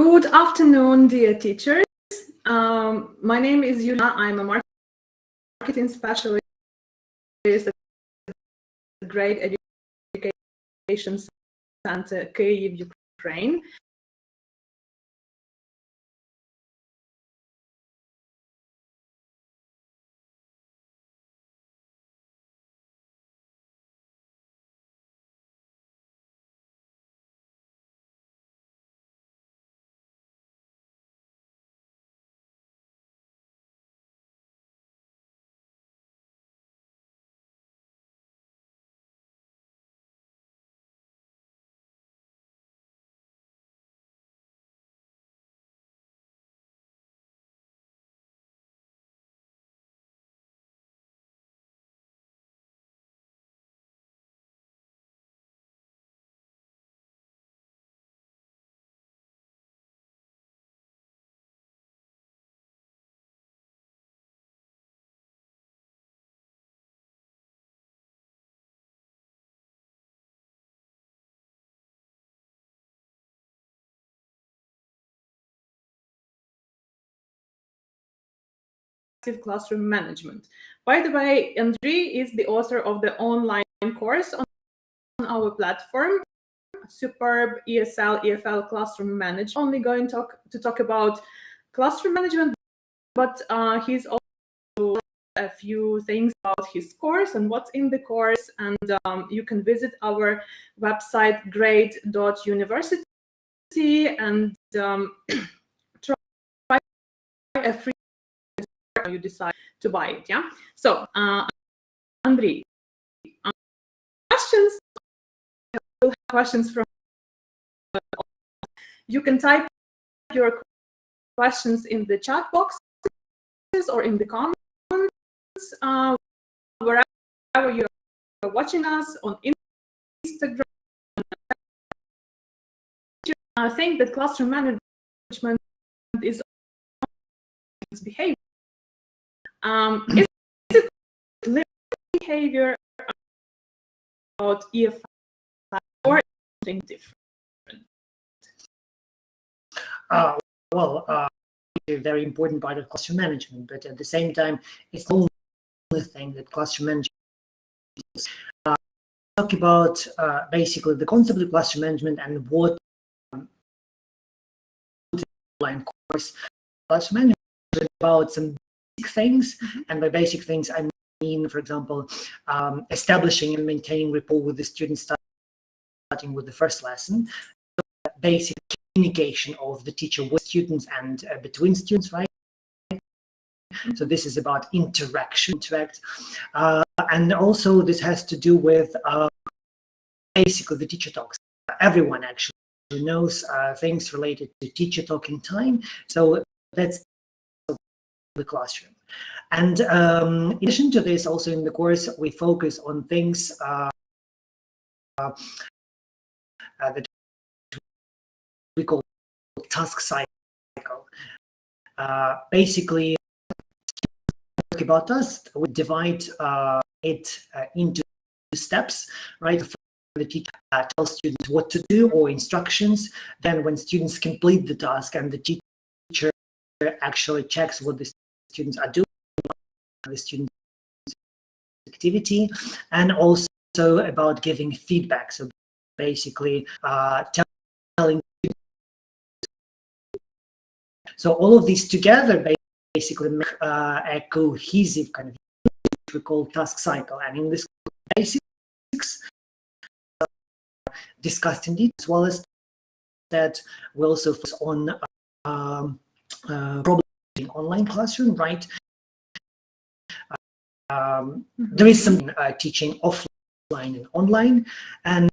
Good afternoon, dear teachers. My name is Yulia. I'm a marketing specialist at the Grade Education Center, Kyiv, Ukraine. Classroom management. By the way, Andrii is the author of the online course on our platform, Superb ESL, EFL Classroom Management. Only going to talk about classroom management, but he's also a few things about his course and what's in the course. And you can visit our website, grade.university, and try a free you decide to buy it. Yeah. So Andrii, questions? We'll have questions from you can type your questions in the chat boxes or in the comments wherever you're watching us on Instagram. I think that classroom management is behavior. Is it behavior about EFL or something different? A very important part of classroom management, but at the same time, it's the only thing that classroom management is. Talk about basically the concept of classroom management and what online course classroom management is about some basic things. And by basic things, I mean, for example, establishing and maintaining rapport with the students, starting with the first lesson, basic communication of the teacher with students and between students, right? So this is about interaction, and also this has to do with basically the teacher talks. Everyone actually knows things related to teacher talking time, so that's the classroom. And in addition to this, also in the course, we focus on things that we call task cycle. Basically, about tasks, we divide it into steps, right? The teacher tells students what to do or instructions. Then when students complete the task and the teacher actually checks what the students are doing, the students' activity, and also about giving feedback. So basically telling. So all of these together basically make a cohesive kind of which we call task cycle. And in this basics discussed in detail, as well as that we also focus on problem in online classroom, right? There is some teaching offline and online, and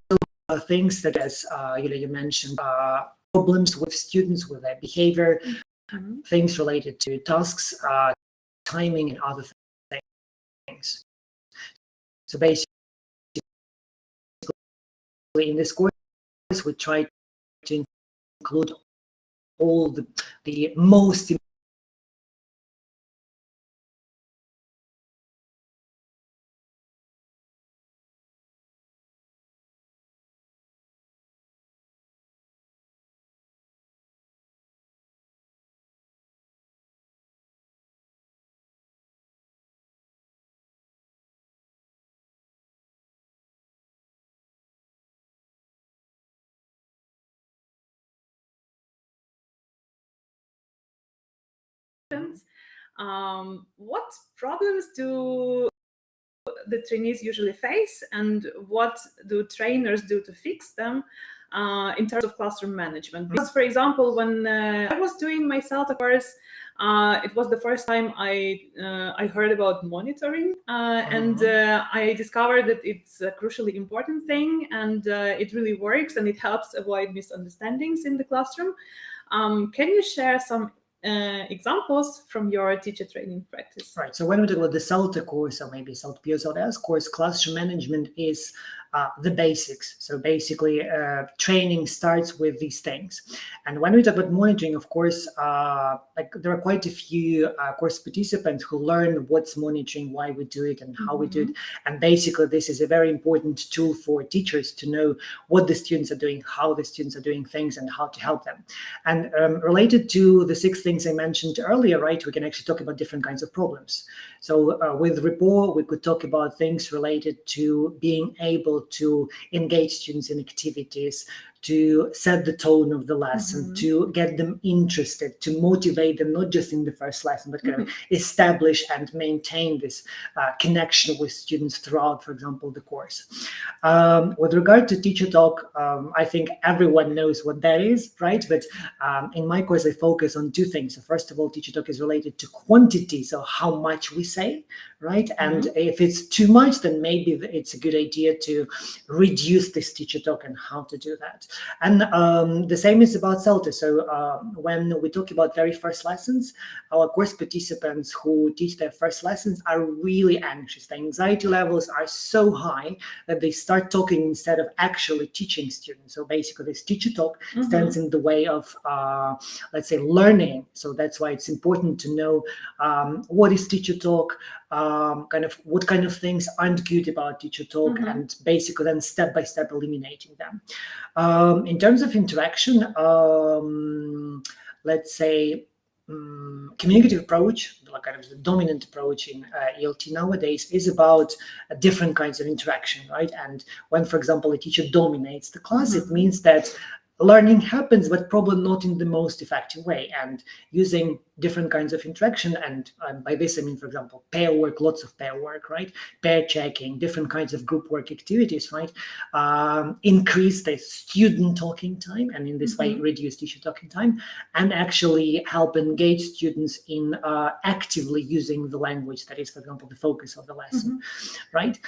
things that, as you mentioned, problems with students, with their behavior, things related to tasks, timing, and other things. So basically, in this course, we try to include all the most What problems do the trainees usually face, and what do trainers do to fix them in terms of classroom management? Because, for example, when I was doing my CELTA course, it was the first time I heard about monitoring, and I discovered that it's a crucially important thing, and it really works, and it helps avoid misunderstandings in the classroom. Can you share some examples from your teacher training practice? Right. So when we talk about the CELTA course, or maybe CELT-P or CELTA course, classroom management is the basics. So basically, training starts with these things. And when we talk about monitoring, of course, like there are quite a few course participants who learn what's monitoring, why we do it, and how we do it. And basically, this is a very important tool for teachers to know what the students are doing, how the students are doing things, and how to help them. And related to the 6 things I mentioned earlier, right, we can actually talk about different kinds of problems. So with rapport, we could talk about things related to being able to engage students in activities, to set the tone of the lesson, to get them interested, to motivate them, not just in the first lesson, but kind of establish and maintain this connection with students throughout, for example, the course. With regard to teacher talk, I think everyone knows what that is, right? But in my course, I focus on 2 things. So first of all, teacher talk is related to quantity, so how much we say, right? And if it's too much, then maybe it's a good idea to reduce this teacher talk and how to do that. And the same is about CELTA. So when we talk about very first lessons, our course participants who teach their first lessons are really anxious. The anxiety levels are so high that they start talking instead of actually teaching students. So basically, this teacher talk stands in the way of, let's say, learning. So that's why it's important to know what is teacher talk, kind of what kind of things aren't good about teacher talk, and basically then step by step eliminating them. In terms of interaction, let's say communicative approach, like kind of the dominant approach in ELT nowadays, is about different kinds of interaction, right? And when, for example, a teacher dominates the class, it means that learning happens, but probably not in the most effective way. And using different kinds of interaction, and by this I mean, for example, pair work, lots of pair work, right? Pair checking, different kinds of group work activities, right? Increase the student talking time, and in this way reduce teacher talking time, and actually help engage students in actively using the language that is, for example, the focus of the lesson, right?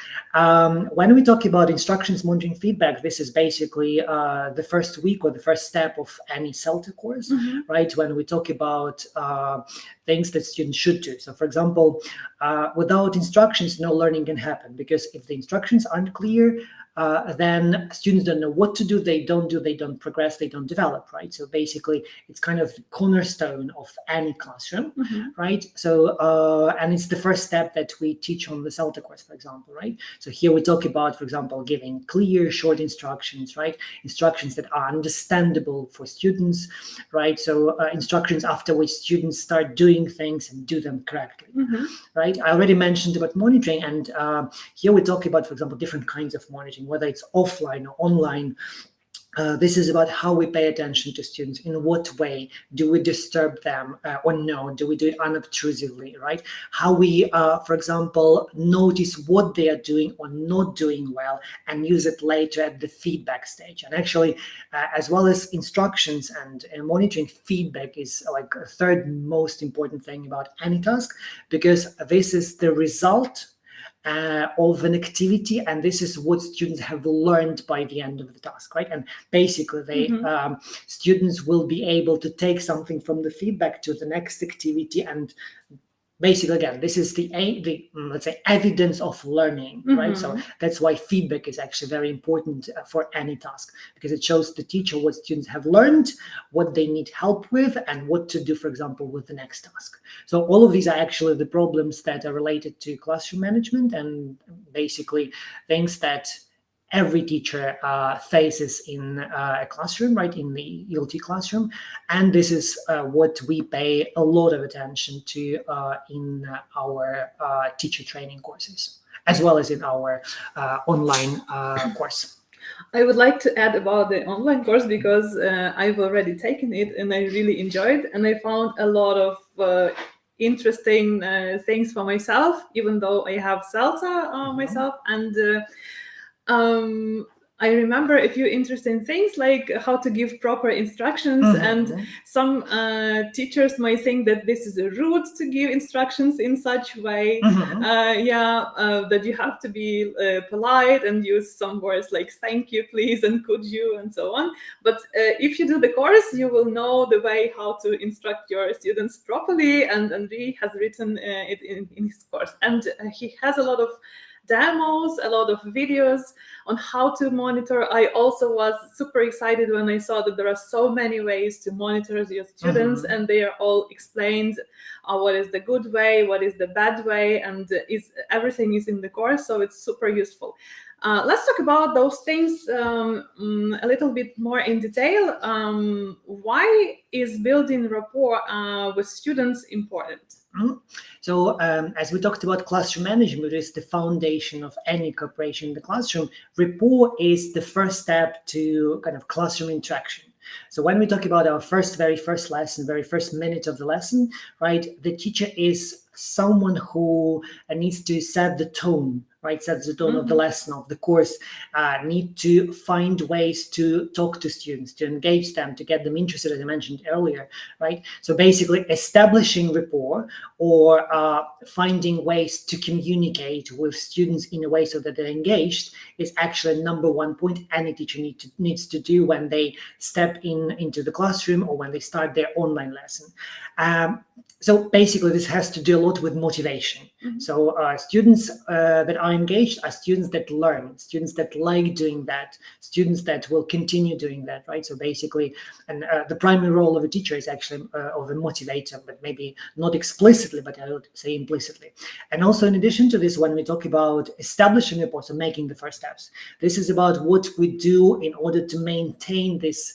When we talk about instructions, monitoring, feedback, this is basically the first week or the first step of any CELTA course, right? When we talk about things that students should do. So, for example, without instructions, no learning can happen, because if the instructions aren't clear, then students don't know what to do, they don't progress, they don't develop, right? So basically, it's kind of the cornerstone of any classroom, right? So, and it's the first step that we teach on the CELTA course, for example, right? So here we talk about, for example, giving clear, short instructions, right? Instructions that are understandable for students, right? So instructions after which students start doing things and do them correctly, right? I already mentioned about monitoring, and here we talk about, for example, different kinds of monitoring, whether it's offline or online. This is about how we pay attention to students. In what way do we disturb them or no? Do we do it unobtrusively, right? How we, for example, notice what they are doing or not doing well and use it later at the feedback stage. And actually, as well as instructions and monitoring, feedback is like a third most important thing about any task, because this is the result of an activity, and this is what students have learned by the end of the task, right? And basically, they students will be able to take something from the feedback to the next activity, and basically, again, this is the let's say evidence of learning, right? So that's why feedback is actually very important for any task, because it shows the teacher what students have learned, what they need help with, and what to do, for example, with the next task. So all of these are actually the problems that are related to classroom management, and basically things that every teacher faces in a classroom, right, in the ELT classroom. And this is what we pay a lot of attention to in our teacher training courses, as well as in our online course. I would like to add about the online course because I've already taken it and I really enjoyed, and I found a lot of interesting things for myself, even though I have CELTA myself. And I remember a few interesting things like how to give proper instructions, and some teachers might think that this is a rude to give instructions in such way. That you have to be polite and use some words like thank you, please, and could you, and so on. But if you do the course, you will know the way how to instruct your students properly, and Andrii has written it in his course. And he has a lot of demos, a lot of videos on how to monitor. I also was super excited when I saw that there are so many ways to monitor your students, and they are all explained. What is the good way, what is the bad way, and everything is in the course, so it's super useful. Let's talk about those things a little bit more in detail. Why is building rapport with students important? So as we talked about, classroom management is the foundation of any cooperation in the classroom. Rapport is the first step to kind of classroom interaction. So when we talk about our very first lesson, very first minute of the lesson, right, the teacher is someone who needs to set the tone, right, sets the tone of the lesson, of the course, need to find ways to talk to students, to engage them, to get them interested, as I mentioned earlier, right? So basically establishing rapport or finding ways to communicate with students in a way so that they're engaged is actually number one point any teacher needs to do when they step into the classroom or when they start their online lesson. So basically, this has to do a lot with motivation. So students that are engaged are students that learn, students that like doing that, students that will continue doing that, right? So basically, and the primary role of a teacher is actually of a motivator, but maybe not explicitly, but I would say implicitly. And also, in addition to this, when we talk about establishing rapport, so making the first steps, this is about what we do in order to maintain this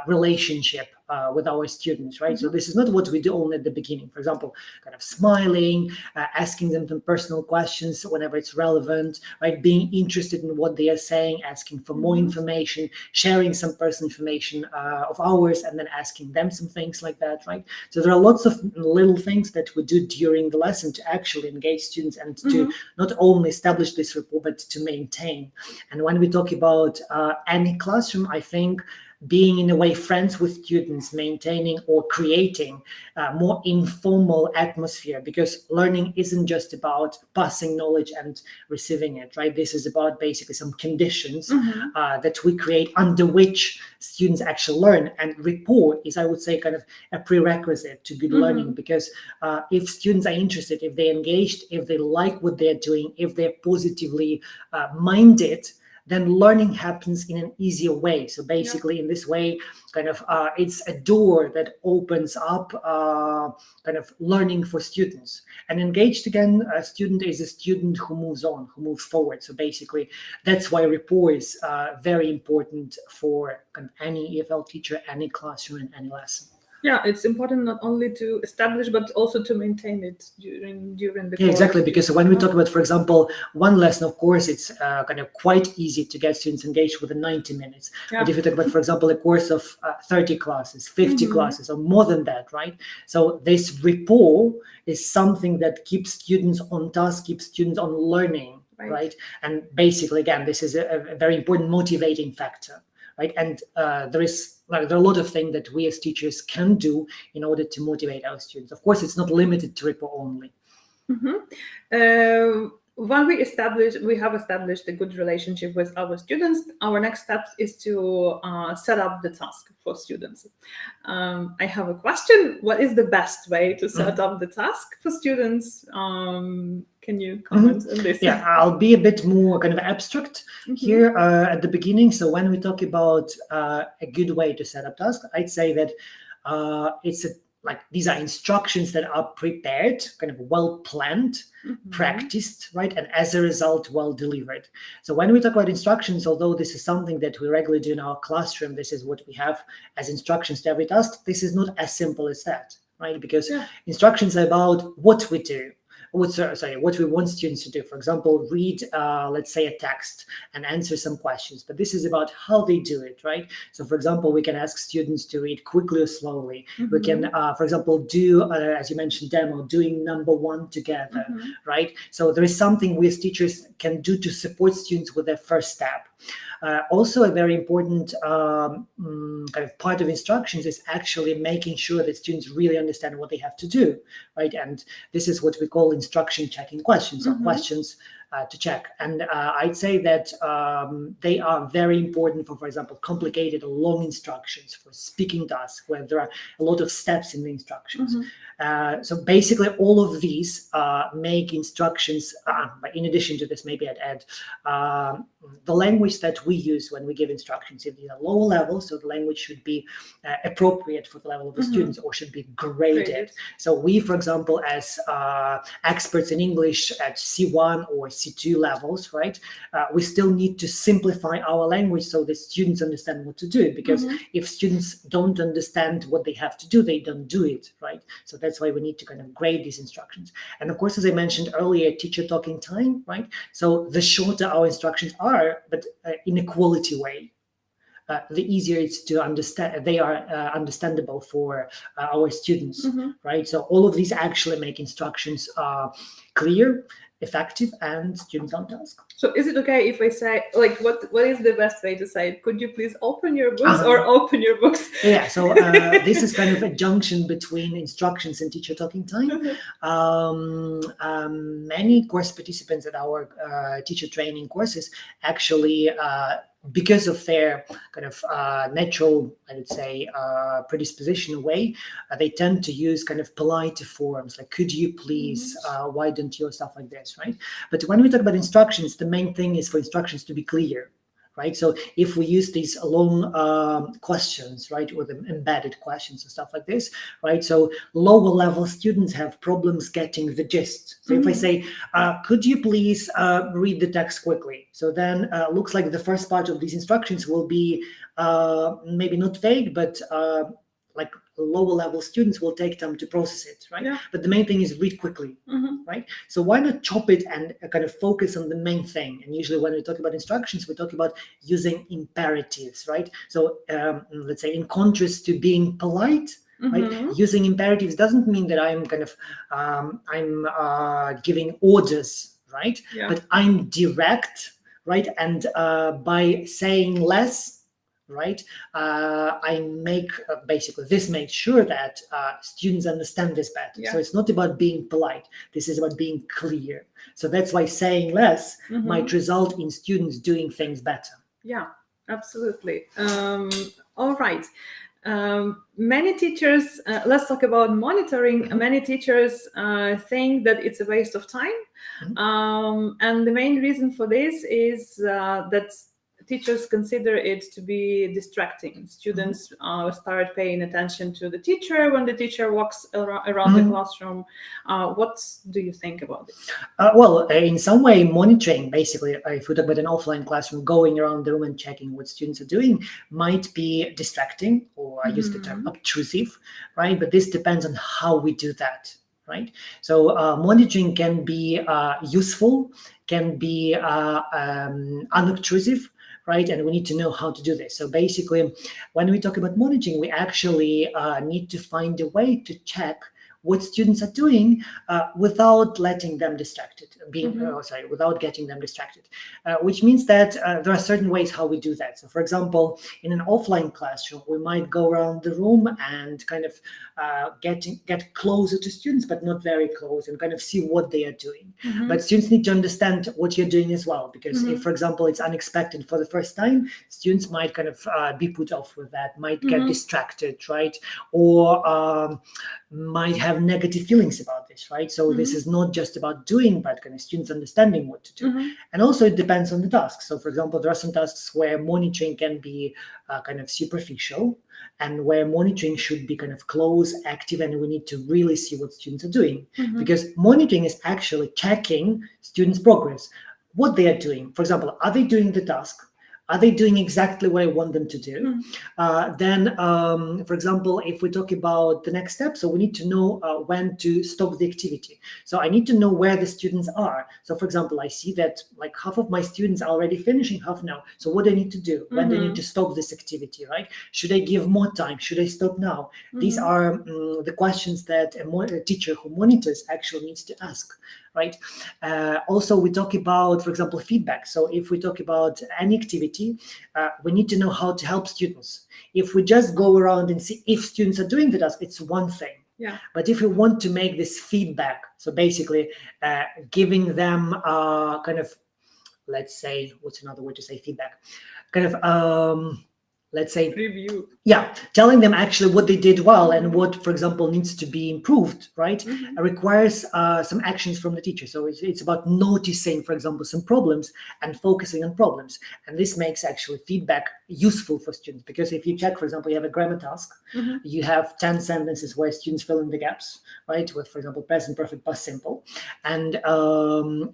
relationship with our students, right? So this is not what we do only at the beginning. For example, kind of smiling, asking them some personal questions whenever it's relevant, right? Being interested in what they are saying, asking for more information, sharing some personal information of ours, and then asking them some things like that, right? So there are lots of little things that we do during the lesson to actually engage students and to not only establish this rapport, but to maintain. And when we talk about any classroom, I think being in a way friends with students, maintaining or creating a more informal atmosphere, because learning isn't just about passing knowledge and receiving it, right? This is about basically some conditions that we create under which students actually learn. And rapport is, I would say, kind of a prerequisite to good learning, because if students are interested, if they're engaged, if they like what they're doing, if they're positively minded, then learning happens in an easier way. So basically, in this way, kind of it's a door that opens up kind of learning for students. And engaged, again, a student is a student who moves on, who moves forward. So basically, that's why rapport is very important for kind of any EFL teacher, any classroom, and any lesson. Yeah, it's important not only to establish, but also to maintain it during the course. Yeah, exactly, because when we talk about, for example, one lesson, of course, it's kind of quite easy to get students engaged within 90 minutes. Yeah. But if you talk about, for example, a course of 30 classes, 50 classes, or more than that, right? So this rapport is something that keeps students on task, keeps students on learning, right? And basically, again, this is a very important motivating factor. Right, and there are a lot of things that we as teachers can do in order to motivate our students. Of course, it's not limited to rapport only. When we have established a good relationship with our students, our next step is to set up the task for students. I have a question. What is the best way to set up the task for students? Can you comment on this? Yeah, I'll be a bit more kind of abstract here at the beginning. So when we talk about a good way to set up tasks, I'd say that these are instructions that are prepared, kind of well planned, practiced, right? And as a result, well delivered. So when we talk about instructions, although this is something that we regularly do in our classroom, this is what we have as instructions to every task, this is not as simple as that, right? Because instructions are about what we do, what we want students to do. For example, read, let's say, a text and answer some questions, but this is about how they do it, right? So for example, we can ask students to read quickly or slowly. We can, for example, do, as you mentioned, demo, doing number one together, right? So there is something we as teachers can do to support students with their first step. Also, a very important kind of part of instructions is actually making sure that students really understand what they have to do, right? And this is what we call instruction checking questions, or questions to check. And I'd say that they are very important for example, complicated or long instructions, for speaking tasks, where there are a lot of steps in the instructions. So basically, all of these make instructions, but in addition to this, maybe I'd add the language that we use when we give instructions. If these are lower levels, so the language should be appropriate for the level of the students, or should be graded. So we, for example, as experts in English at C1 or C2 levels, right, we still need to simplify our language so that students understand what to do, because if students don't understand what they have to do, they don't do it, right? So that's why we need to kind of grade these instructions. And of course, as I mentioned earlier, teacher talking time, right? So the shorter our instructions are, but in a quality way, the easier it's to understand. They are understandable for our students, right? So all of these actually make instructions clear, effective, and students on task. So is it okay if I say, like, what is the best way to say it? Could you please open your books, or open your books? Yeah, so this is kind of a junction between instructions and teacher talking time. Many course participants at our teacher training courses actually, because of their kind of natural, I would say, predisposition way, they tend to use kind of polite forms, like, could you please, why don't you, or stuff like this, right? But when we talk about instructions, the main thing is for instructions to be clear, right? So if we use these long questions, right, or the embedded questions and stuff like this, right? So lower level students have problems getting the gist. So if I say, could you please read the text quickly? So then looks like the first part of these instructions will be maybe not vague, but like lower level students will take time to process it, right? But the main thing is read quickly, right? So why not chop it and kind of focus on the main thing? And usually when we talk about instructions, we talk about using imperatives, right? So let's say, in contrast to being polite, right, using imperatives doesn't mean that I'm kind of I'm giving orders, right? But I'm direct, right? And by saying less, right, I make basically this makes sure that students understand this better. So it's not about being polite. This is about being clear. So that's why saying less might result in students doing things better. Yeah, absolutely. All right. Many teachers, let's talk about monitoring. Many teachers think that it's a waste of time. And the main reason for this is that teachers consider it to be distracting. Students start paying attention to the teacher when the teacher walks around the classroom. What do you think about this? Well, in some way, monitoring, basically, if we talk about an offline classroom, going around the room and checking what students are doing might be distracting, or I use the term obtrusive, right? But this depends on how we do that, right? So monitoring can be useful, can be unobtrusive, right? And we need to know how to do this. So basically, when we talk about monitoring, we actually need to find a way to check what students are doing without letting them distracted, without getting them distracted, which means that there are certain ways how we do that. So for example, in an offline classroom, we might go around the room and kind of get closer to students, but not very close, and kind of see what they are doing. But students need to understand what you're doing as well, because if, for example, it's unexpected for the first time, students might kind of be put off with that, might get distracted, right? Or might have negative feelings about this, right? So this is not just about doing, but kind of students understanding what to do. And also it depends on the task. So for example, there are some tasks where monitoring can be kind of superficial, and where monitoring should be kind of close, active, and we need to really see what students are doing. Because monitoring is actually checking students' progress, what they are doing. For example, are they doing the task? Are they doing exactly what I want them to do? Then, for example, if we talk about the next step, so we need to know when to stop the activity. So I need to know where the students are. So for example, I see that like half of my students are already finishing, half now. So what do I need to do? When do I need to stop this activity, right? Should I give more time? Should I stop now? These are the questions that a teacher who monitors actually needs to ask, right? Also, we talk about, for example, feedback. So if we talk about any activity, we need to know how to help students. If we just go around and see if students are doing the task, it's one thing. Yeah. But if we want to make this feedback, so basically giving them kind of, let's say, what's another word to say feedback? Kind of, let's say, Review. Yeah, telling them actually what they did well and what, for example, needs to be improved, right? Requires some actions from the teacher. So it's about noticing, for example, some problems and focusing on problems. And this makes actually feedback useful for students, because if you check, for example, you have a grammar task, you have 10 sentences where students fill in the gaps, right? With, for example, present perfect, past simple. And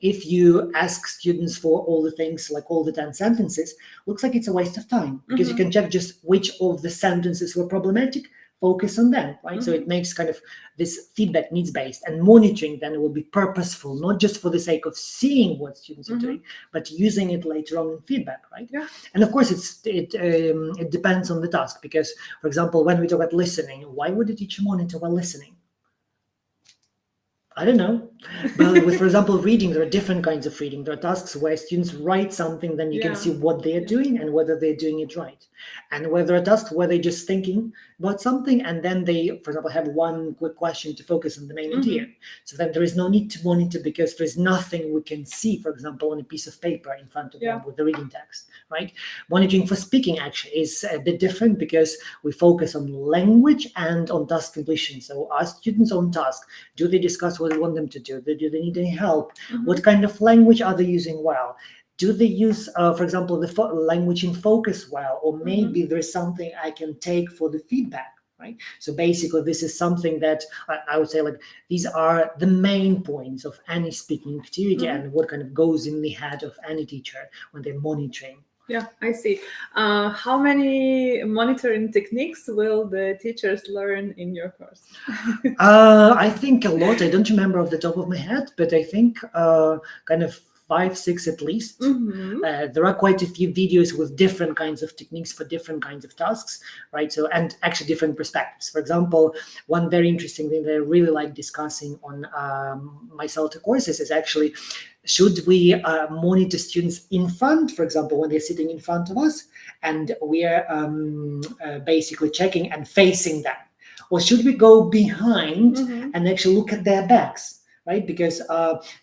if you ask students for all the things, like all the 10 sentences, looks like it's a waste of time, because you can check just which of the sentences were problematic, focus on them, right? So it makes kind of this feedback needs-based, and monitoring then will be purposeful, not just for the sake of seeing what students are doing, but using it later on in feedback, right? Yeah. And of course, it depends on the task, because, for example, when we talk about listening, why would a teacher monitor while listening? I don't know. But with, for example, reading, there are different kinds of reading. There are tasks where students write something, then you can see what they are doing and whether they're doing it right. And where there are tasks where they're just thinking about something, and then they, for example, have one quick question to focus on the main idea. So then there is no need to monitor, because there's nothing we can see, for example, on a piece of paper in front of them with the reading text, right? Monitoring for speaking actually is a bit different, because we focus on language and on task completion. So are students on task? Do they discuss what we want them to do? Do they need any help? What kind of language are they using well? Do they use, for example, the language in focus well? Or maybe there is something I can take for the feedback, right? So basically, this is something that I would say, like, these are the main points of any speaking activity and what kind of goes in the head of any teacher when they're monitoring. Yeah, I see. How many monitoring techniques will the teachers learn in your course? I think a lot. I don't remember off the top of my head, but I think kind of 5, 6 at least. There are quite a few videos with different kinds of techniques for different kinds of tasks, right? So, and actually different perspectives. For example, one very interesting thing that I really like discussing on my CELTA courses is actually, should we monitor students in front, for example, when they're sitting in front of us, and we are basically checking and facing them? Or should we go behind and actually look at their backs, right? Because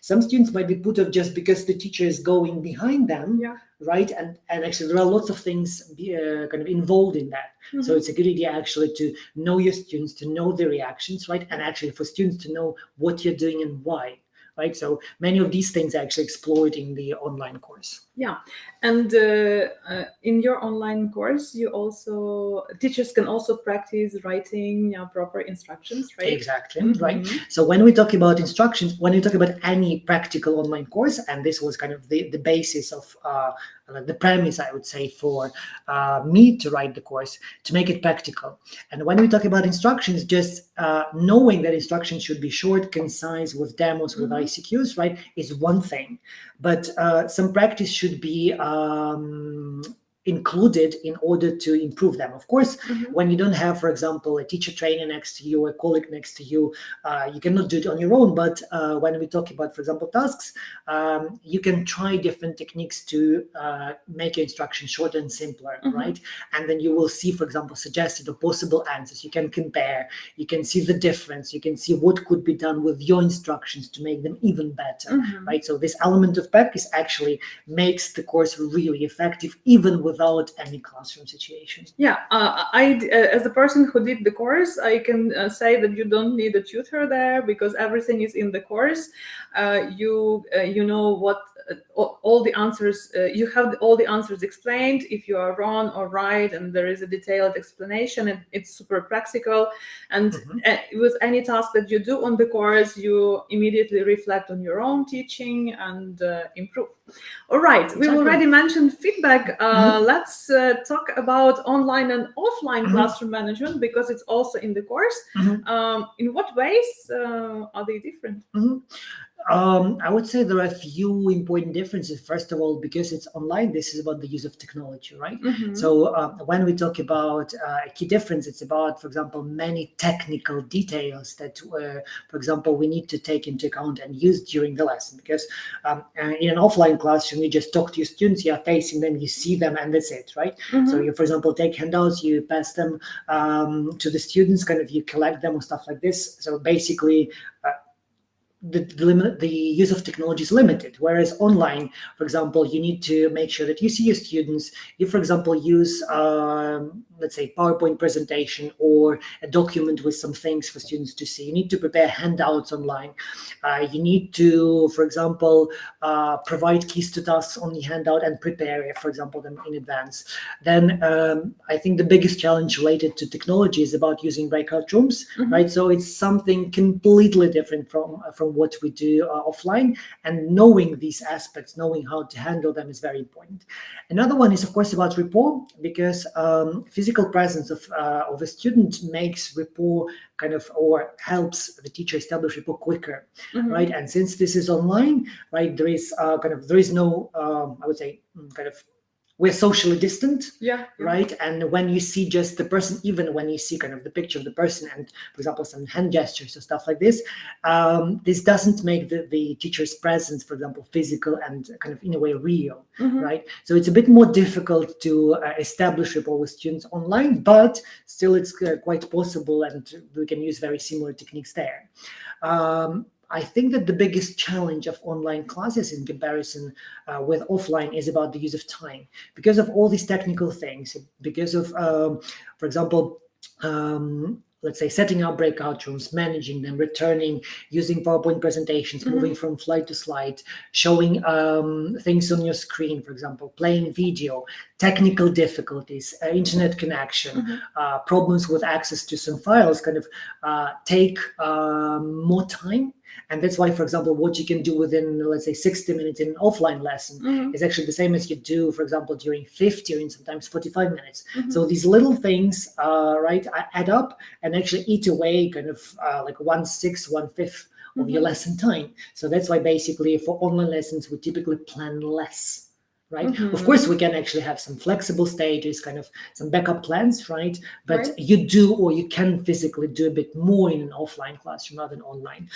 some students might be put off just because the teacher is going behind them, right? And actually there are lots of things kind of involved in that. So it's a good idea actually to know your students, to know their reactions, right? And actually for students to know what you're doing and why. Right, so many of these things are actually explored in the online course. Yeah, and in your online course, teachers can also practice writing proper instructions, right? Exactly, right. So when we talk about instructions, when we talk about any practical online course, and this was kind of the basis of the premise, I would say, for me to write the course, to make it practical. And when we talk about instructions, just knowing that instructions should be short, concise, with demos, with ICQs, right, is one thing. But some practice should be included in order to improve them. Of course, when you don't have, for example, a teacher trainer next to you, a colleague next to you, you cannot do it on your own. But when we talk about, for example, tasks, you can try different techniques to make your instruction shorter and simpler, right? And then you will see, for example, suggested or possible answers. You can compare, you can see the difference, you can see what could be done with your instructions to make them even better, right? So this element of practice actually makes the course really effective, even without any classroom situation. Yeah, as a person who did the course, I can say that you don't need a tutor there, because everything is in the course. You know what all the answers, you have all the answers explained if you are wrong or right, and there is a detailed explanation, and it's super practical. And with any task that you do on the course, you immediately reflect on your own teaching and improve. All right, we already mentioned feedback. Let's talk about online and offline classroom management, because it's also in the course. In what ways are they different? I would say there are a few important differences. First of all, because it's online, this is about the use of technology, right? So when we talk about a key difference, it's about, for example, many technical details that, for example, we need to take into account and use during the lesson. Because in an offline classroom, you just talk to your students, you are facing them, you see them, and that's it, right? So you, for example, take handouts, you pass them to the students, kind of you collect them or stuff like this. So basically, the use of technology is limited, whereas online, for example, you need to make sure that you see your students. You, for example, use let's say PowerPoint presentation or a document with some things for students to see. You need to prepare handouts online. You need to, for example, provide keys to tasks on the handout and prepare, for example, them in advance. Then I think the biggest challenge related to technology is about using breakout rooms, right? So it's something completely different from what we do offline, and knowing these aspects, knowing how to handle them is very important. Another one is, of course, about rapport, because physical presence of a student makes rapport kind of, or helps the teacher establish rapport quicker, right? And since this is online, right, there is there is no I would say kind of, we're socially distant, right? And when you see just the person, even when you see kind of the picture of the person and, for example, some hand gestures or stuff like this, this doesn't make the teacher's presence, for example, physical and kind of in a way real, right? So it's a bit more difficult to establish rapport with students online, but still it's quite possible, and we can use very similar techniques there. I think that the biggest challenge of online classes in comparison with offline is about the use of time, because of all these technical things, because of, for example, let's say setting up breakout rooms, managing them, returning, using PowerPoint presentations, moving from slide to slide, showing things on your screen, for example, playing video, technical difficulties, internet connection, problems with access to some files kind of take more time. And that's why, for example, what you can do within, let's say, 60 minutes in an offline lesson is actually the same as you do, for example, during 50 or in sometimes 45 minutes. So these little things, right, add up and actually eat away kind of like 1/6, 1/5 of your lesson time. So that's why basically for online lessons, we typically plan less. Right. Of course, we can actually have some flexible stages, kind of some backup plans, right? But you do, or you can physically do a bit more in an offline classroom rather than online.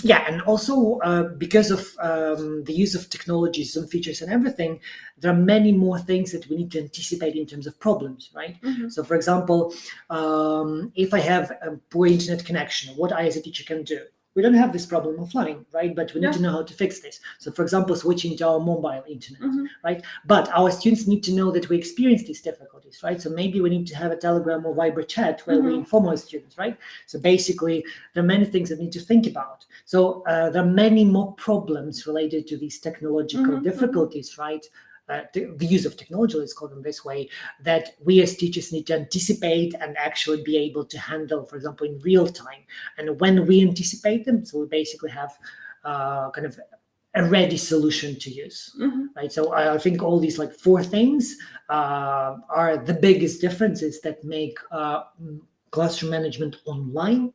Yeah, and also because of the use of technology, Zoom features and everything, there are many more things that we need to anticipate in terms of problems, right? So, for example, if I have a poor internet connection, what I as a teacher can do? We don't have this problem offline, right? But we need to know how to fix this. So, for example, switching to our mobile internet, right? But our students need to know that we experience these difficulties, right? So maybe we need to have a Telegram or Viber chat where we inform our students, right? So basically, there are many things that we need to think about. So there are many more problems related to these technological difficulties, right? The use of technology, let's call them this way, that we as teachers need to anticipate and actually be able to handle, for example, in real time. And when we anticipate them, so we basically have kind of a ready solution to use, right? So I think all these like 4 things are the biggest differences that make classroom management online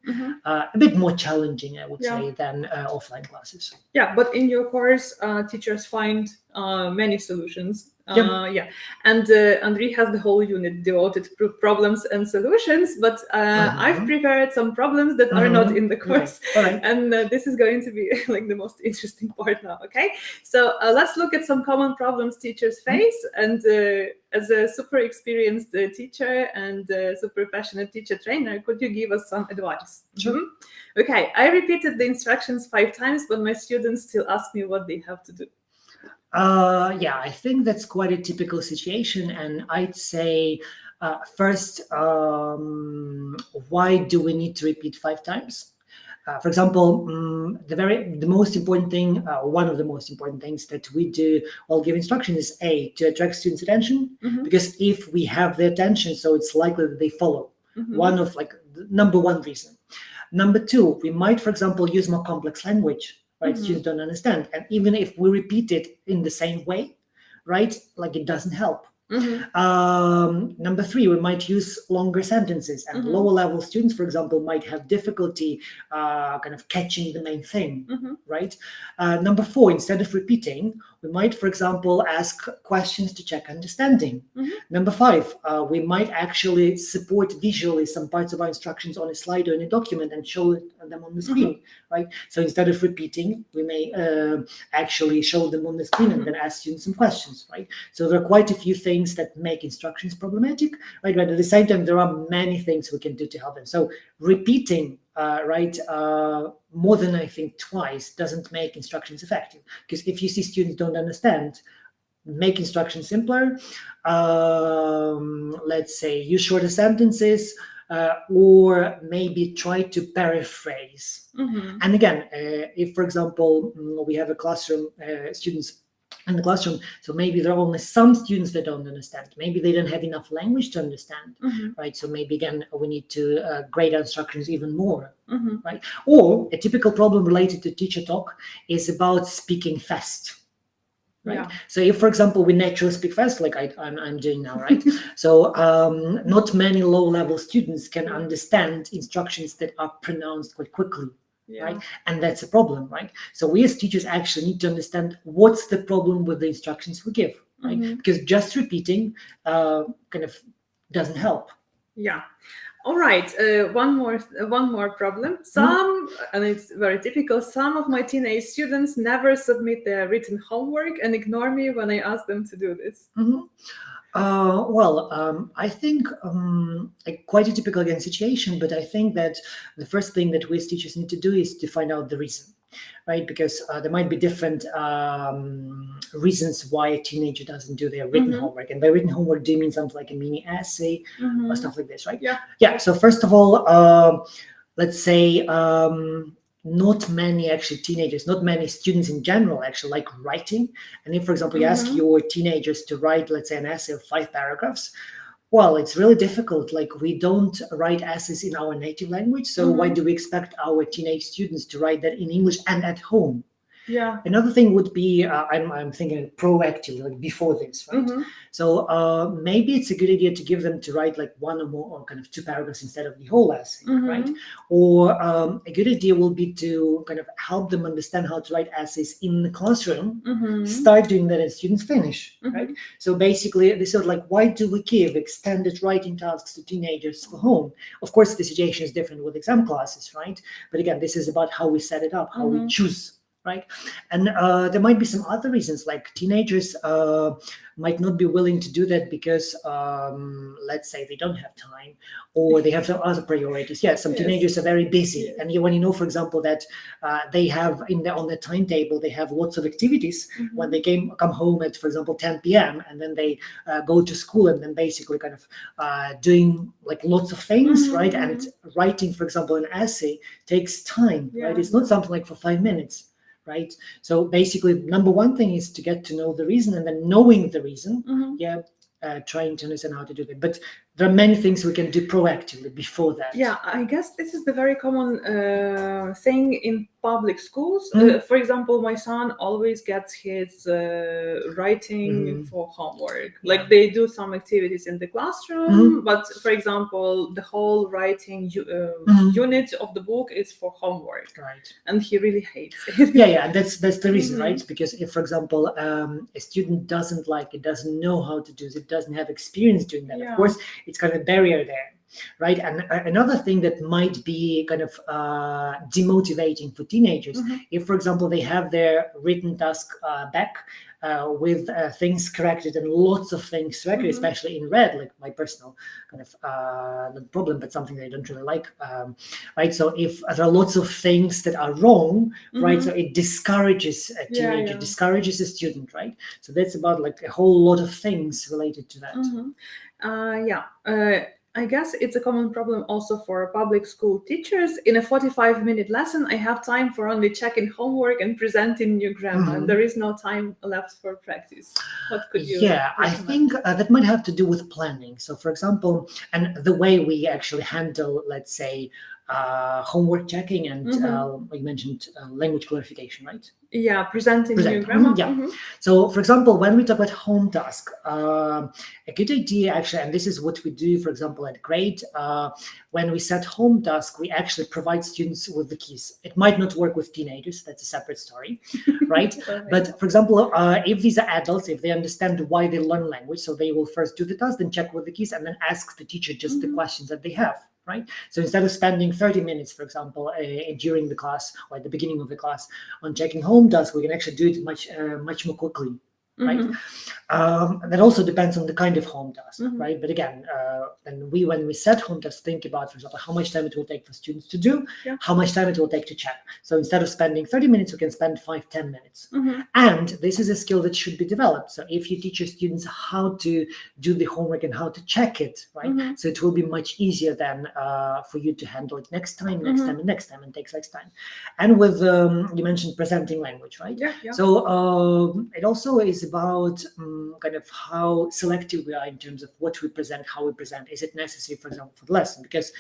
a bit more challenging, I would say, than offline classes. Yeah, but in your course, teachers find many solutions. And Andrii has the whole unit devoted to problems and solutions, but I've prepared some problems that are not in the course. And this is going to be like the most interesting part now, okay? So let's look at some common problems teachers face. And as a super experienced teacher and super passionate teacher trainer, could you give us some advice? Sure. Okay, I repeated the instructions 5 times, but my students still ask me what they have to do. Yeah, I think that's quite a typical situation. And I'd say, first, why do we need to repeat 5 times? For example, the most important thing, one of the most important things that we do while giving instruction is to attract students' attention, because if we have their attention, so it's likely that they follow. One of like the number one reason. Number two, we might, for example, use more complex language, right? Students don't understand, and even if we repeat it in the same way, right, like it doesn't help. Number three, we might use longer sentences, and lower level students, for example, might have difficulty kind of catching the main thing, right? Number four, instead of repeating, we might, for example, ask questions to check understanding. Number five, we might actually support visually some parts of our instructions on a slide or in a document and show them on the screen, right? So instead of repeating, we may actually show them on the screen and then ask students some questions, right? So there are quite a few things that make instructions problematic, right? But at the same time, there are many things we can do to help them. So repeating, more than I think twice doesn't make instructions effective, because if you see students don't understand, make instructions simpler. Let's say use shorter sentences, or maybe try to paraphrase. And again, if, for example, we have a classroom, students in the classroom, so maybe there are only some students that don't understand. Maybe they don't have enough language to understand, right? So maybe again we need to grade our instructions even more, right? Or a typical problem related to teacher talk is about speaking fast. Right. Yeah. So if, for example, we naturally speak fast, like I'm doing now, right? So not many low-level students can understand instructions that are pronounced quite quickly. Yeah. Right, and that's a problem, right? So we as teachers actually need to understand what's the problem with the instructions we give, right? Because just repeating kind of doesn't help. Yeah. All right. One more problem. And it's very typical. Some of my teenage students never submit their written homework and ignore me when I ask them to do this. I think quite a typical again situation, but I think that the first thing that we as teachers need to do is to find out the reason, right? Because there might be different reasons why a teenager doesn't do their written homework. And by written homework, do you mean something like a mini essay or stuff like this, right? Yeah. So first of all, let's say not many actually teenagers, not many students in general actually like writing. And if, for example, you ask your teenagers to write, let's say, an essay of 5 paragraphs, well, it's really difficult. Like, we don't write essays in our native language. So why do we expect our teenage students to write that in English and at home? Yeah. Another thing would be, I'm thinking proactively, like before this, right? So maybe it's a good idea to give them to write like 1 or more, or kind of 2 paragraphs instead of the whole essay, right? Or a good idea will be to kind of help them understand how to write essays in the classroom, start doing that as students finish, right? So basically, this is like, why do we give extended writing tasks to teenagers for home? Of course, the situation is different with exam classes, right? But again, this is about how we set it up, how we choose, right? And there might be some other reasons, like teenagers might not be willing to do that because, let's say, they don't have time, or they have some other priorities. Yeah, some teenagers are very busy, and when you know, for example, that they have on the timetable, they have lots of activities when they come home at, for example, 10 p.m. and then they go to school, and then basically kind of doing like lots of things, right? And writing, for example, an essay takes time, right? It's not something like for 5 minutes. Right. So basically, number one thing is to get to know the reason, and then knowing the reason, trying to understand how to do that. But there are many things we can do proactively before that. Yeah, I guess this is the very common thing in public schools. For example, my son always gets his writing for homework. Like, they do some activities in the classroom, but for example, the whole writing unit of the book is for homework. Right. And he really hates it. Yeah, that's the reason, right? Because if, for example, a student doesn't like it, doesn't know how to do it, doesn't have experience doing that, of course, it's kind of a barrier there, right? And another thing that might be kind of demotivating for teenagers, if, for example, they have their written task back with things corrected and lots of things corrected, especially in red, like my personal kind of not problem, but something that I don't really like, right? So if there are lots of things that are wrong, right, so it discourages a teenager, discourages a student, right? So that's about like a whole lot of things related to that. I guess it's a common problem also for public school teachers. In a 45-minute lesson, I have time for only checking homework and presenting new grammar, and there is no time left for practice. What could you Yeah, I recommend? think that might have to do with planning. So, for example, and the way we actually handle, let's say, homework checking and like you mentioned, language clarification, right? Yeah, presenting new grammar. Yeah. So, for example, when we talk about home task, a good idea actually, and this is what we do, for example, at grade, when we set home task, we actually provide students with the keys. It might not work with teenagers, that's a separate story, right? But for example, if these are adults, if they understand why they learn language, so they will first do the task, then check with the keys, and then ask the teacher just the questions that they have. Right? So instead of spending 30 minutes, for example, during the class or at the beginning of the class on checking home tasks, we can actually do it much more quickly, right? That also depends on the kind of home task, right? But again, when we set home tasks, think about, for example, how much time it will take for students to do, how much time it will take to check. So instead of spending 30 minutes, we can spend 5-10 minutes. And this is a skill that should be developed. So if you teach your students how to do the homework and how to check it, right? So it will be much easier then for you to handle it next time, and takes less time. And with, you mentioned presenting language, right? So it also is about kind of how selective we are in terms of what we present, how we present. Is it necessary, for example, for the lesson? Because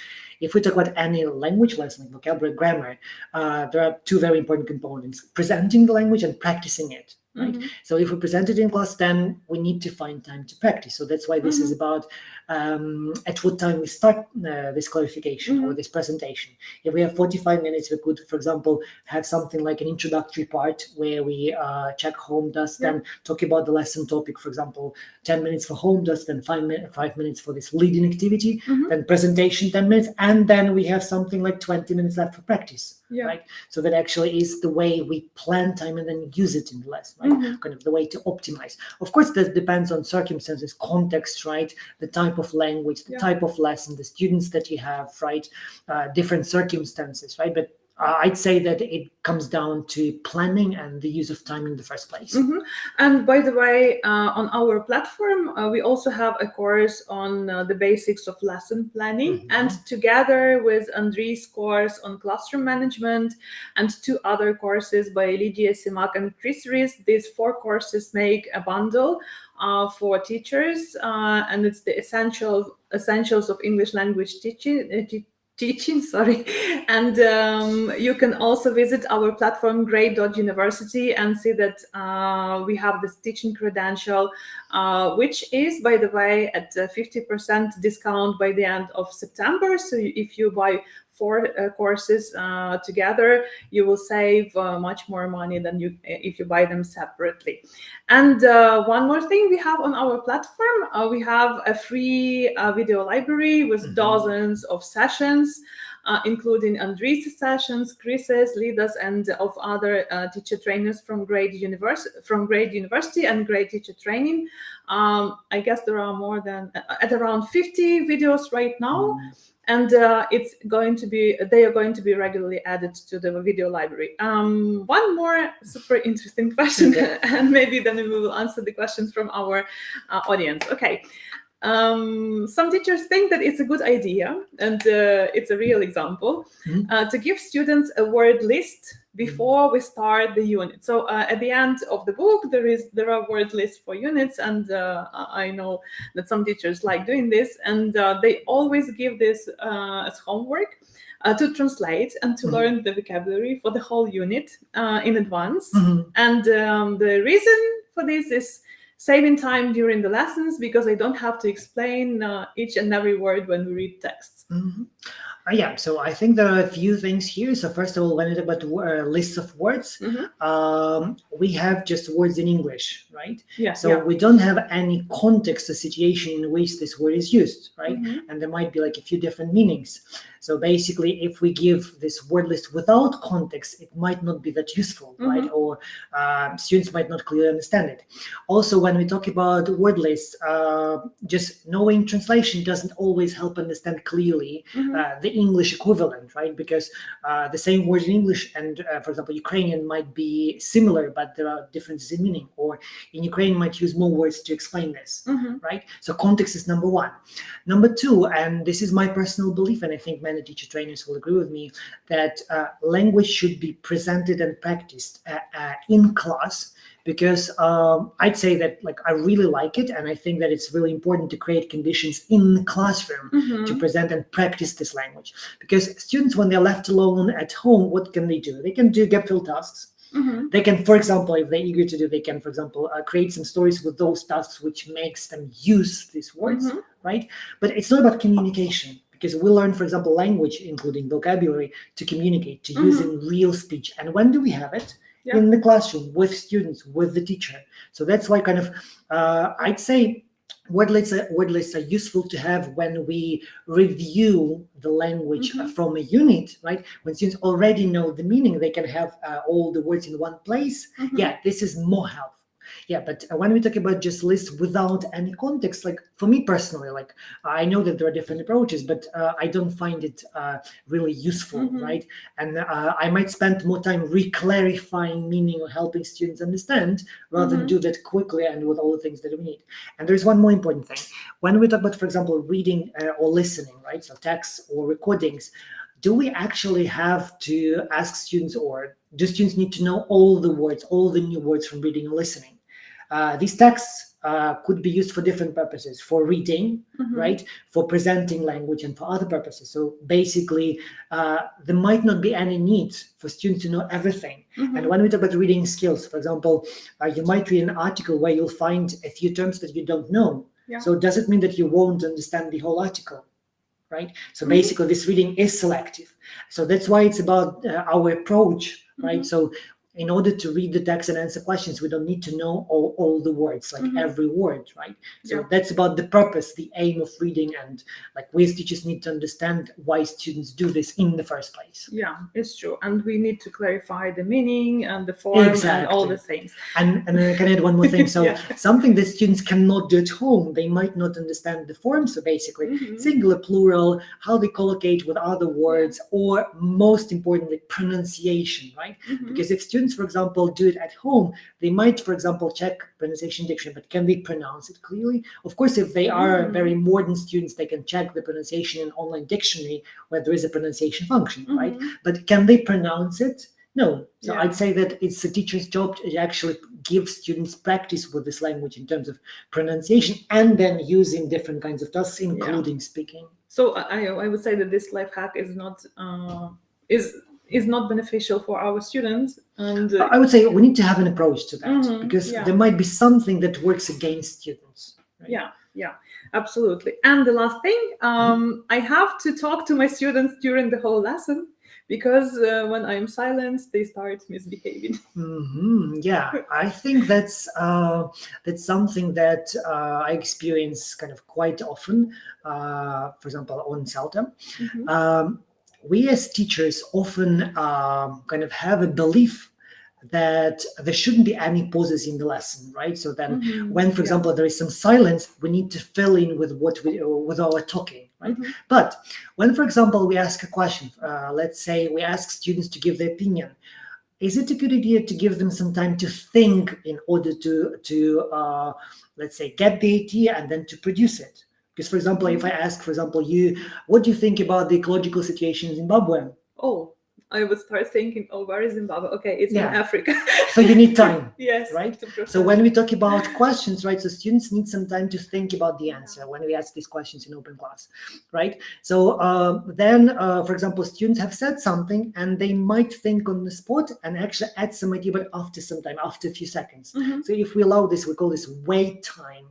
if we talk about any language lesson, like vocabulary, grammar, there are two very important components: presenting the language and practicing it. Right? So if we present it in class, then we need to find time to practice. So that's why this is about at what time we start this clarification or this presentation. If we have 45 minutes, we could, for example, have something like an introductory part where we check home task, then talk about the lesson topic, for example, 10 minutes for home task, then 5 minutes for this leading activity, then presentation 10 minutes, and then we have something like 20 minutes left for practice. Right? So that actually is the way we plan time and then use it in the lesson, right? Kind of the way to optimize. Of course, that depends on circumstances, context, right? The type of language, the type of lesson, the students that you have, right? Different circumstances, right? But I'd say that it comes down to planning and the use of time in the first place. And by the way, on our platform, we also have a course on the basics of lesson planning. And together with Andrii's course on classroom management and 2 other courses by Lydia Simak and Chris Rees, these 4 courses make a bundle for teachers, and it's the essentials of English language teaching, and you can also visit our platform grade.university and see that we have this teaching credential, which is, by the way, at 50% discount by the end of September. So if you buy 4 courses together, you will save much more money than if you buy them separately. And one more thing we have on our platform, we have a free video library with dozens of sessions, including Andrii's sessions, Chris's, Lida's, and of other teacher trainers from Grade University and Grade Teacher Training. I guess there are more than at around 50 videos right now. And they are going to be regularly added to the video library. One more super interesting question, and maybe then we will answer the questions from our audience. Okay. Some teachers think that it's a good idea, and it's a real example, to give students a word list before we start the unit. So at the end of the book, there are word lists for units, and I know that some teachers like doing this, and they always give this as homework to translate and to learn the vocabulary for the whole unit in advance. And the reason for this is saving time during the lessons, because I don't have to explain each and every word when we read texts. Yeah, so I think there are a few things here. So first of all, when it's about lists of words, we have just words in English, right? So we don't have any context or situation in which this word is used, right? And there might be like a few different meanings. So basically, if we give this word list without context, it might not be that useful, right? Or students might not clearly understand it. Also, when we talk about word lists, just knowing translation doesn't always help understand clearly the English equivalent, right? Because the same word in English and, for example, Ukrainian might be similar, but there are differences in meaning. Or in Ukraine, might use more words to explain this, right? So context is number one. Number two, and this is my personal belief, and I think many teacher trainers will agree with me, that language should be presented and practiced in class, because I'd say that, like, I really like it, and I think that it's really important to create conditions in the classroom to present and practice this language. Because students, when they're left alone at home, what can they do? They can do gap-fill tasks. They can, for example, if they're eager to do, they can, for example, create some stories with those tasks, which makes them use these words, right? But it's not about communication, because we learn, for example, language, including vocabulary, to communicate, to use in real speech. And when do we have it? In the classroom, with students, with the teacher. So that's why kind of, I'd say, word lists are useful to have when we review the language from a unit, right? When students already know the meaning, they can have all the words in one place. Yeah, this is more helpful. Yeah, but when we talk about just lists without any context, like for me personally, like I know that there are different approaches, but I don't find it really useful, right? And I might spend more time re-clarifying meaning or helping students understand rather than do that quickly and with all the things that we need. And there's one more important thing. When we talk about, for example, reading or listening, right? So texts or recordings, do we actually have to ask students, or do students need to know all the words, all the new words from reading and listening? These texts could be used for different purposes, for reading, right? For presenting language and for other purposes. So basically, there might not be any need for students to know everything. And when we talk about reading skills, for example, you might read an article where you'll find a few terms that you don't know. So does it mean that you won't understand the whole article? Right? So basically this reading is selective. So that's why it's about our approach, right? So in order to read the text and answer questions, we don't need to know all the words, like every word, right? So that's about the purpose, the aim of reading, and like we as teachers need to understand why students do this in the first place. Yeah, it's true. And we need to clarify the meaning and the form and all the things. And I can add one more thing. So something that students cannot do at home, they might not understand the form. So basically singular, plural, how they collocate with other words, or most importantly, pronunciation, right? Because if students, for example, do it at home, they might, for example, check pronunciation dictionary, but can they pronounce it clearly? Of course, if they are very modern students, they can check the pronunciation in online dictionary where there is a pronunciation function, right? But can they pronounce it? No. So I'd say that it's the teacher's job to actually give students practice with this language in terms of pronunciation, and then using different kinds of tasks, including speaking. So I would say that this life hack is not beneficial for our students. And I would say we need to have an approach to that, because there might be something that works against students. Right? Yeah, absolutely. And the last thing, I have to talk to my students during the whole lesson, because when I'm silent, they start misbehaving. Yeah, I think that's something that I experience kind of quite often. For example, on CELTA, we as teachers often kind of have a belief that there shouldn't be any pauses in the lesson, right? So then when, for example, there is some silence, we need to fill in with with our talking, right? But when, for example, we ask a question, let's say we ask students to give their opinion, is it a good idea to give them some time to think in order to let's say, get the idea and then to produce it? Because, for example, if I ask, for example, you, what do you think about the ecological situation in Zimbabwe? Oh, I would start thinking, oh, where is Zimbabwe? Okay, it's in Africa. So you need time. Yes. Right? So when we talk about questions, right, so students need some time to think about the answer when we ask these questions in open class, right? So then, for example, students have said something and they might think on the spot and actually add some idea, but after some time, after a few seconds. So if we allow this, we call this wait time.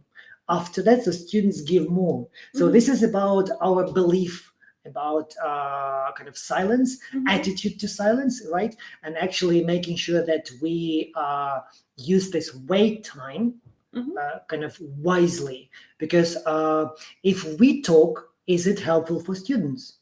After that, the students give more. So this is about our belief about kind of silence, attitude to silence, right? And actually making sure that we use this wait time kind of wisely. Because if we talk, is it helpful for students?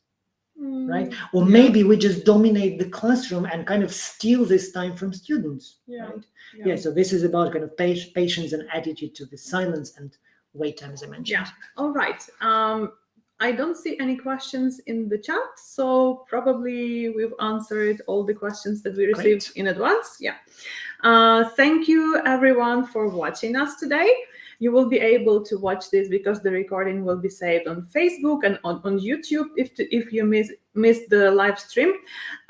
right? Or Yeah. maybe we just dominate the classroom and kind of steal this time from students, Yeah. right? Yeah. Yeah, so this is about kind of patience and attitude to the silence and wait time, as I mentioned. Yeah. All right. I don't see any questions in the chat, so probably we've answered all the questions that we received in advance. Yeah. Thank you everyone for watching us today. You will be able to watch this because the recording will be saved on Facebook and on YouTube if you missed the live stream.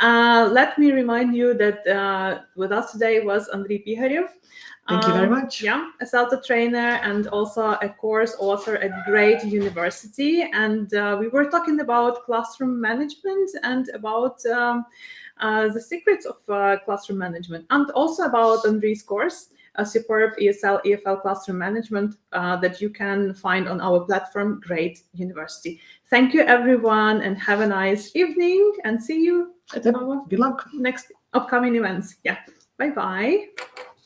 Let me remind you that with us today was Andrii Pigariev. Thank you very much. Yeah, a CELTA trainer and also a course author at great university. And we were talking about classroom management and about the secrets of classroom management, and also about Andrii's course, a superb ESL, EFL classroom management that you can find on our platform, Great University. Thank you, everyone, and have a nice evening, and see you at our Good luck. next upcoming events. Yeah, bye-bye.